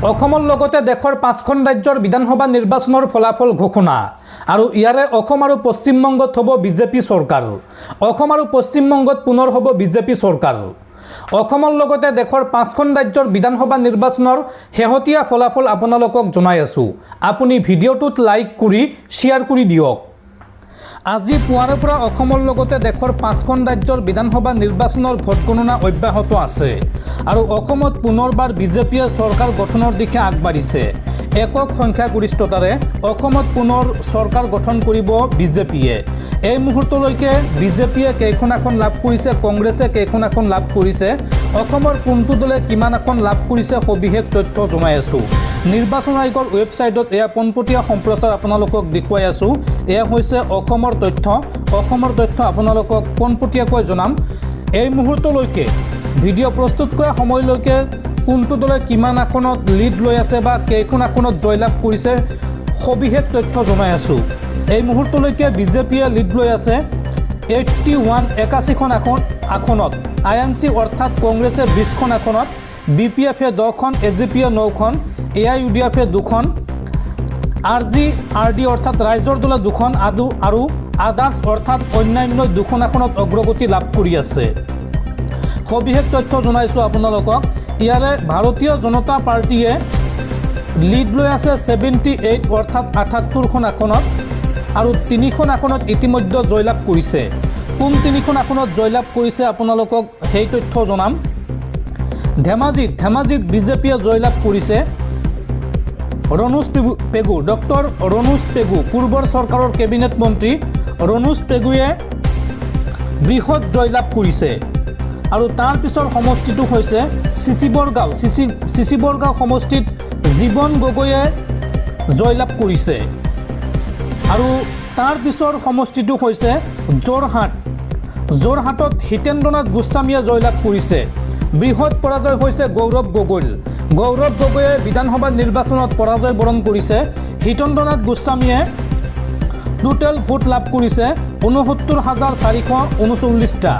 অসমৰ লগতে দেশৰ 5খন ৰাজ্যৰ বিধানসভা নিৰ্বাচনৰ ফলাফল ঘোষণা আৰু ইয়াৰে অসম আৰু পশ্চিমবংগত হ'ব বিজেপি চৰকাৰ। অসম আৰু পশ্চিমবংগত পুনৰ হ'ব বিজেপি চৰকাৰ। অসমৰ লগতে দেশৰ 5খন ৰাজ্যৰ বিধানসভা নিৰ্বাচনৰ শেহতীয়া ফলাফল আপোনালোকক জনাই আছোঁ। আপুনি ভিডিঅ'টোত লাইক কৰি শ্বেয়াৰ কৰি দিয়ক। আজি পুৱাৰে পৰা অসমৰ লগতে দেশৰ 5খন ৰাজ্যৰ বিধানসভা নিৰ্বাচনৰ ভোট গণনা অব্যাহত আছে আৰু অসমত পুনৰবাৰ বিজেপিয়ে চৰকাৰ গঠনৰ দিশে আগবাঢ়িছে। একক সংখ্যাগৰিষ্ঠতাৰে অসমত পুনৰ চৰকাৰ গঠন কৰিব বিজেপিয়ে। এই মুহূৰ্তলৈকে বিজেপিয়ে কেইখন আসন লাভ কৰিছে, কংগ্ৰেছে কেইখন আসন লাভ কৰিছে, অসমৰ কোনটো দলে কিমান আসন লাভ কৰিছে সবিশেষ তথ্য জনাই আছোঁ। নিৰ্বাচন আয়োগৰ ৱেবছাইটত এয়া পোনপটীয়া সম্প্ৰচাৰ আপোনালোকক দেখুৱাই আছোঁ। এয়া হৈছে অসমৰ তথ্য। অসমৰ তথ্য আপোনালোকক পোনপটীয়াকৈ জনাম। এই মুহূৰ্তলৈকে ভিডিঅ' প্ৰস্তুত কৰা সময়লৈকে কোনটো দলে কিমান আসনত লিড লৈ আছে বা কেইখন আসনত জয়লাভ কৰিছে সবিশেষ তথ্য জনাই আছোঁ। এই মুহূৰ্তলৈকে বিজেপিয়ে লিড লৈ আছে 81খন আসনত, INC অৰ্থাৎ কংগ্ৰেছে 20খন আসনত, BPF 10খন, AGP 9খন, AIUDF 2খন, RD অৰ্থাৎ ৰাইজৰ দলে 2খন আৰু আদাৰ্ছ অৰ্থাৎ অন্যান্য 2খন আসনত অগ্ৰগতি লাভ কৰি আছে। সবিশেষ তথ্য জনাইছোঁ আপোনালোকক। ইয়াৰে ভাৰতীয় জনতা পাৰ্টীয়ে লিড লৈ আছে 78 অৰ্থাৎ 78খন আসনত আৰু 3খন আসনত ইতিমধ্যে জয়লাভ কৰিছে। কোন 3খন আসনত জয়লাভ কৰিছে আপোনালোকক সেই তথ্য জনাম। ধেমাজিত বিজেপিয়ে জয়লাভ কৰিছে ৰণোজ পেগু, ডক্টৰ ৰণোজ পেগু, পূৰ্বৰ চৰকাৰৰ কেবিনেট মন্ত্ৰী ৰণোজ পেগুৱে বৃহৎ জয়লাভ কৰিছে। আৰু তাৰ পিছৰ সমষ্টিটো হৈছে চিচিবৰগাঁও সমষ্টিত জীৱন গগৈয়ে জয়লাভ কৰিছে। আৰু তাৰ পিছৰ সমষ্টিটো হৈছে যোৰহাটত হিতেন্দ্ৰনাথ গোস্বামীয়ে জয়লাভ কৰিছে। বৃহৎ পৰাজয় হৈছে গৌৰৱ গগৈয়ে বিধানসভা নিৰ্বাচনত পৰাজয় বৰণ কৰিছে। হিতেন্দ্ৰনাথ গোস্বামীয়ে টোটেল ভোট লাভ কৰিছে 69,439টা।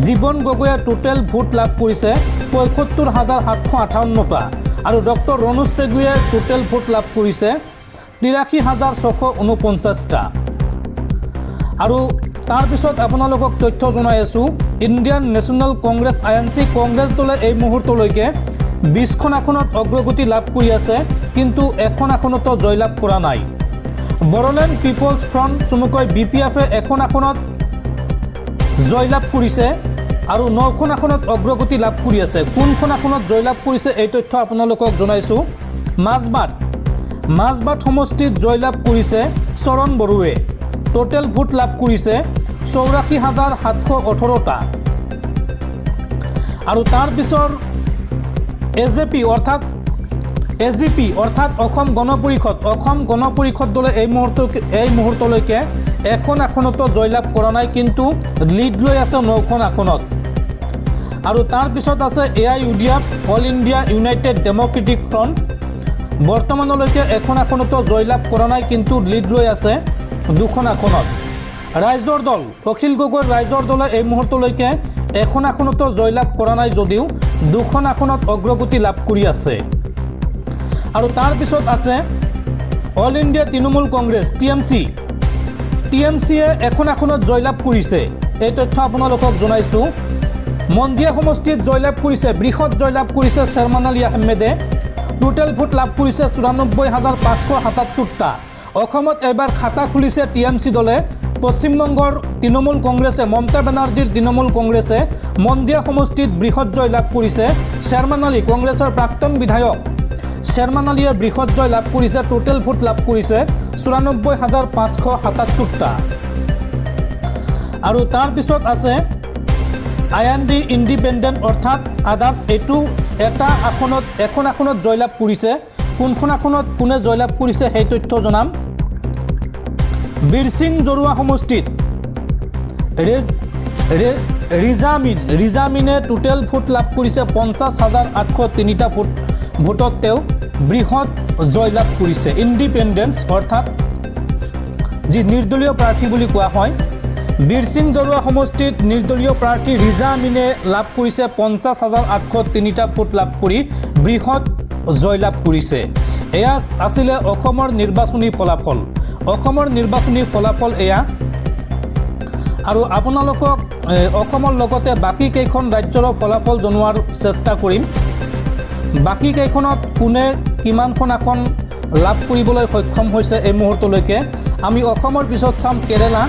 জীৱন গগৈয়ে টোটেল ভোট লাভ কৰিছে 75,758টা আৰু ডক্টৰ ৰণোজ পেগুৱে টোটেল ভোট লাভ কৰিছে 83,649টা। আৰু তাৰপিছত আপোনালোকক তথ্য জনাই আছোঁ। Indian national Congress INC Congress দলে এই মুহূৰ্তলৈকে 20খন আসনত অগ্ৰগতি লাভ কৰি আছে, কিন্তু এখন আসনতো জয়লাভ কৰা নাই। বড়োলেণ্ড পিপলছ ফ্ৰণ্ট চমুকৈ BPF এখন আসনত জয়লাভ কৰিছে আৰু 9খন আসনত অগ্ৰগতি লাভ কৰি আছে। কোনখন আসনত জয়লাভ কৰিছে এই তথ্য আপোনালোকক জনাইছোঁ। মাজবাট সমষ্টিত জয়লাভ কৰিছে চৰণ বড়োৱে। টোটেল ভোট লাভ কৰিছে 84,718টা। আৰু তাৰ পিছৰ AGP অৰ্থাৎ অসম গণ পৰিষদ দলে এই মুহূৰ্তলৈকে এখন আসনতো জয়লাভ কৰা নাই, কিন্তু লিড লৈ আছে 9খন আসনত। আৰু তাৰ পিছত আছে AIUDF all India United democratic front. বৰ্তমানলৈকে এখন আসনতো জয়লাভ কৰা নাই, কিন্তু লিড লৈ আছে 2খন আসনত। ৰাইজৰ দল অখিল গগৈৰ ৰাইজৰ দলে এই মুহূৰ্তলৈকে এখন আসনতো জয়লাভ কৰা নাই যদিও 2খন আসনত অগ্ৰগতি লাভ কৰি আছে। আৰু তাৰ পিছত আছে অল ইণ্ডিয়া তৃণমূল কংগ্ৰেছ TMCয়ে এখন আসনত জয়লাভ কৰিছে। এই তথ্য আপোনালোকক জনাইছোঁ। মন্দিয়া সমষ্টিত জয়লাভ কৰিছে, বৃহৎ জয়লাভ কৰিছে শ্বেৰমান আলী আহমেদে। টোটেল ভোট লাভ কৰিছে 94,577টা। অসমত এবাৰ খাতা খুলিছে TMC দলে। পশ্চিমবংগৰ তৃণমূল কংগ্ৰেছে, মমতা বেনাৰ্জীৰ তৃণমূল কংগ্ৰেছে মন্দিয়া সমষ্টিত বৃহৎ জয় লাভ কৰিছে। শ্বেৰমান আলী কংগ্ৰেছৰ প্ৰাক্তন বিধায়ক শ্বেৰমান আলীয়ে বৃহৎ জয় লাভ কৰিছে। টোটেল ভোট লাভ কৰিছে 94,577টা। আৰু তাৰ পিছত আছে IND ইণ্ডিপেণ্ডেণ্ট অৰ্থাৎ আদাৰ্ছ। এইটো এখন আসনত জয়লাভ কৰিছে। কোনখন আসনত কোনে জয়লাভ কৰিছে সেই তথ্য জনাম। বীৰসিং জৰুৱা সমষ্টিত ৰিজামিনে টোটেল ভোট লাভ কৰিছে 50,803টা ভোটত তেওঁ বৃহৎ জয়লাভ কৰিছে। ইণ্ডিপেণ্ডেন্স অৰ্থাৎ যি নিৰ্দলীয় প্ৰাৰ্থী বুলি কোৱা হয়। বীৰসিং জৰুৱা সমষ্টিত নিৰ্দলীয় প্ৰাৰ্থী ৰিজামিনে লাভ কৰিছে 50,803টা ভোট লাভ কৰি বৃহৎ জয়লাভ কৰিছে। এয়া আছিলে অসমৰ নিৰ্বাচনী ফলাফল। অসমৰ নিৰ্বাচনী ফলাফল এয়া। আৰু আপোনালোকক অসমৰ লগতে বাকী কেইখন ৰাজ্যৰ ফলাফল জনোৱাৰ চেষ্টা কৰিম। বাকী কেইখনত কোনে কিমানখন আসন লাভ কৰিবলৈ সক্ষম হৈছে এই মুহূৰ্তলৈকে। আমি অসমৰ পিছত চাম কেৰালা।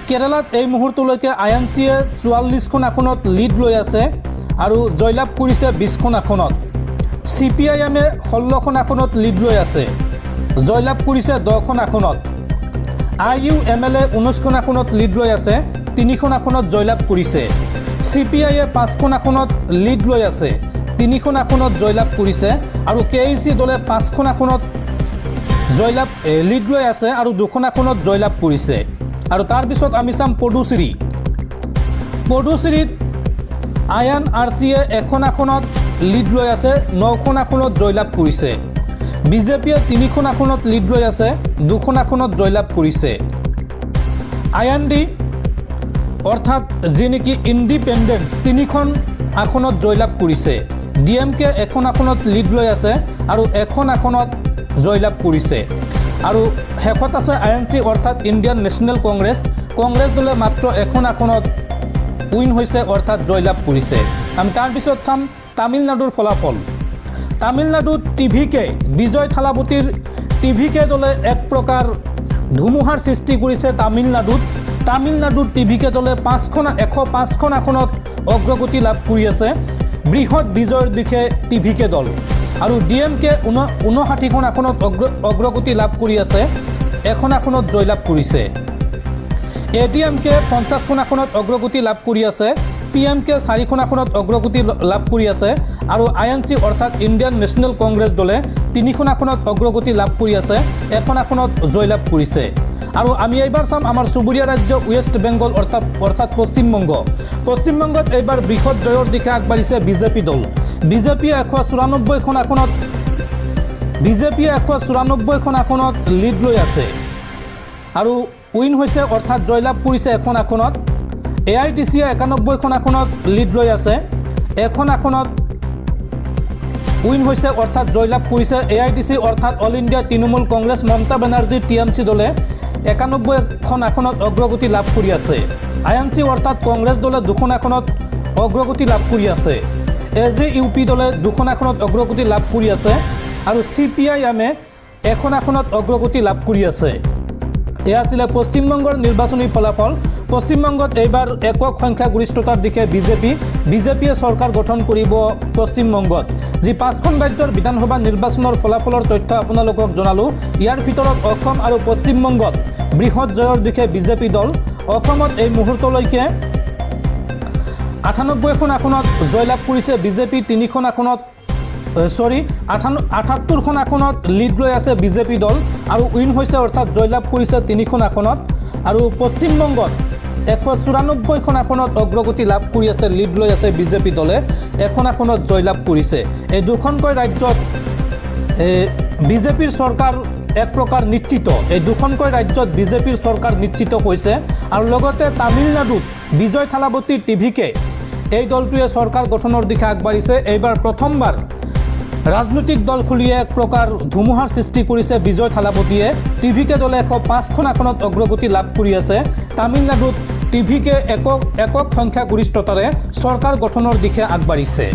কেৰালাত এই মুহূৰ্তলৈকে INCয়ে 44খন আসনত লিড লৈ আছে আৰু জয়লাভ কৰিছে 20খন আসনত। CPIMে 16খন আসনত লিড লৈ আছে, জয়লাভ কৰিছে 10খন আসনত। IUMLে 19খন আসনত লিড লৈ আছে, 3খন আসনত জয়লাভ কৰিছে। CPIয়ে 5খন আসনত লিড লৈ আছে, 3খন আসনত জয়লাভ কৰিছে। আৰু KEC দলে 5খন আসনত জয়লাভ লিড লৈ আছে আৰু 2খন আসনত জয়লাভ কৰিছে। আৰু তাৰপিছত আমি চাম পুডুচেৰী। পুডুচেৰীত INRCয়ে 1খন আসনত লিড লৈ আছে, 9খন আসনত জয়লাভ কৰিছে। BJPয়ে 3খন আসনত লিড লৈ আছে, 2খন আসনত জয়লাভ কৰিছে। IND অৰ্থাৎ যি নেকি ইণ্ডিপেণ্ডেন্স 3খন আসনত জয়লাভ কৰিছে। DMK 1খন আসনত লিড লৈ আছে আৰু 1খন আসনত জয়লাভ কৰিছে। আৰু শেষত আছে INC অৰ্থাৎ ইণ্ডিয়ান নেশ্যনেল কংগ্ৰেছ। কংগ্ৰেছ দলে মাত্ৰ 1খন আসনত উইন হৈছে অৰ্থাৎ জয়লাভ কৰিছে। আমি তাৰপিছত চাম তামিলনাডুৰ ফলাফল। তামিলনাডুত TVK বিজয় থালাপতিৰ TVK দলে এক প্ৰকাৰ ধুমুহাৰ সৃষ্টি কৰিছে তামিলনাডুত। তামিলনাডুত TVK দলে 105খন আসনত অগ্ৰগতি লাভ কৰি আছে। বৃহৎ বিজয়ৰ দিশে TVK দল। আৰু DMK 59খন আসনত অগ্ৰগতি লাভ কৰি আছে, 1খন আসনত জয়লাভ কৰিছে। ADMK 50খন আসনত অগ্ৰগতি লাভ কৰি আছে, PMK 4খন আসনত অগ্ৰগতি লাভ কৰি আছে। আৰু INC অৰ্থাৎ ইণ্ডিয়ান নেশ্যনেল কংগ্ৰেছ দলে 3খন আসনত অগ্ৰগতি লাভ কৰি আছে, 1খন আসনত জয়লাভ কৰিছে। আৰু আমি এইবাৰ চাম আমাৰ চুবুৰীয়া ৰাজ্য ৱেষ্ট বেংগল অৰ্থাৎ পশ্চিমবংগ। পশ্চিমবংগত এইবাৰ বৃহৎ জয়ৰ দিশে আগবাঢ়িছে BJP দল। BJPয়ে 194খন আসনত লিড লৈ আছে আৰু উইন হৈছে অৰ্থাৎ জয়লাভ কৰিছে 1খন আসনত। AITCয়ে 91খন আসনত লিড লৈ আছে, 1খন আসনত উইন হৈছে অৰ্থাৎ জয়লাভ কৰিছে। AITC অৰ্থাৎ অল ইণ্ডিয়া তৃণমূল কংগ্ৰেছ মমতা বেনাৰ্জীৰ TMC দলে 91খন আসনত অগ্ৰগতি লাভ কৰি আছে। INC অৰ্থাৎ কংগ্ৰেছ দলে 2খন আসনত অগ্ৰগতি লাভ কৰি আছে। AJUP দলে 2খন আসনত অগ্ৰগতি লাভ কৰি আছে আৰু CPIMে 1খন আসনত অগ্ৰগতি লাভ কৰি আছে। এয়া আছিলে পশ্চিমবংগৰ নিৰ্বাচনী ফলাফল। পশ্চিমবংগত এইবাৰ একক সংখ্যাগৰিষ্ঠতাৰ দিশে BJPয়ে চৰকাৰ গঠন কৰিব পশ্চিমবংগত। যি 5খন ৰাজ্যৰ বিধানসভা নিৰ্বাচনৰ ফলাফলৰ তথ্য আপোনালোকক জনালোঁ। ইয়াৰ ভিতৰত অসম আৰু পশ্চিমবংগত বৃহৎ জয়ৰ দিশে BJP দল। অসমত এই মুহূৰ্তলৈকে 98খন আসনত জয়লাভ কৰিছে BJP, 3খন আসনত 78খন আসনত লিড লৈ আছে BJP দল আৰু উইন হৈছে অৰ্থাৎ জয়লাভ কৰিছে 3খন আসনত। আৰু পশ্চিমবংগত 194খন আসনত অগ্ৰগতি লাভ কৰি আছে, লিড লৈ আছে BJP দলে, 1খন আসনত জয়লাভ কৰিছে। এই দুখনকৈ ৰাজ্যত BJPৰ চৰকাৰ এক প্ৰকাৰ নিশ্চিত। এই দুখনকৈ ৰাজ্যত BJPৰ চৰকাৰ নিশ্চিত হৈছে। আৰু লগতে তামিলনাডুত বিজয় থালাপতিৰ TVK এই দলটোৱে চৰকাৰ গঠনৰ দিশে আগবাঢ়িছে। এইবাৰ প্ৰথমবাৰ ৰাজনৈতিক দল খুলিয়ে এক প্ৰকাৰ ধুমুহাৰ সৃষ্টি কৰিছে বিজয় থালাপতিয়ে। TVK দলে 105খন আসনত অগ্ৰগতি লাভ কৰি আছে। তামিলনাডুত TVK একক সংখ্যাগৰিষ্ঠতাৰে চৰকাৰ গঠনৰ দিশে আগবাঢ়িছে।